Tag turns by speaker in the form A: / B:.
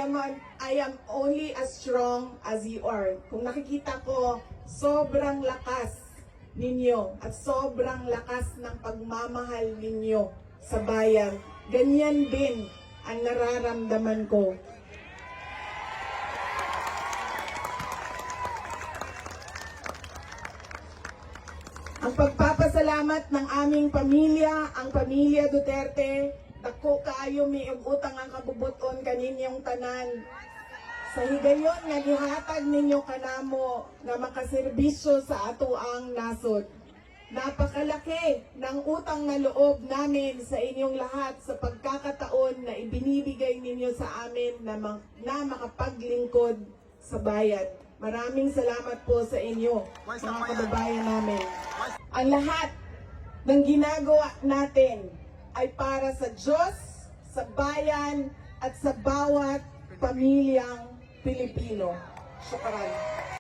A: I am only as strong as you are. Kung nakikita ko, sobrang lakas ninyo at sobrang lakas ng pagmamahal ninyo sa bayan. Ganyan din ang nararamdaman ko. Ang pagpapasalamat ng aming pamilya, ang pamilya Duterte, dako kaayo mi og utang ang kabubuton kaninyong tanan. Sa higayon nga gihatag ninyo kanamo nga makaserbisyo sa atoang nasod. Napakalaki ng utang na loob namin sa inyong lahat sa pagkakataon na ibinibigay ninyo sa amin na makapaglingkod sa bayan. Maraming salamat po sa inyo, mga kababayan namin. Ang lahat ng ginagawa natin ay para sa Diyos, sa bayan, at sa bawat pamilyang Pilipino. Syukran.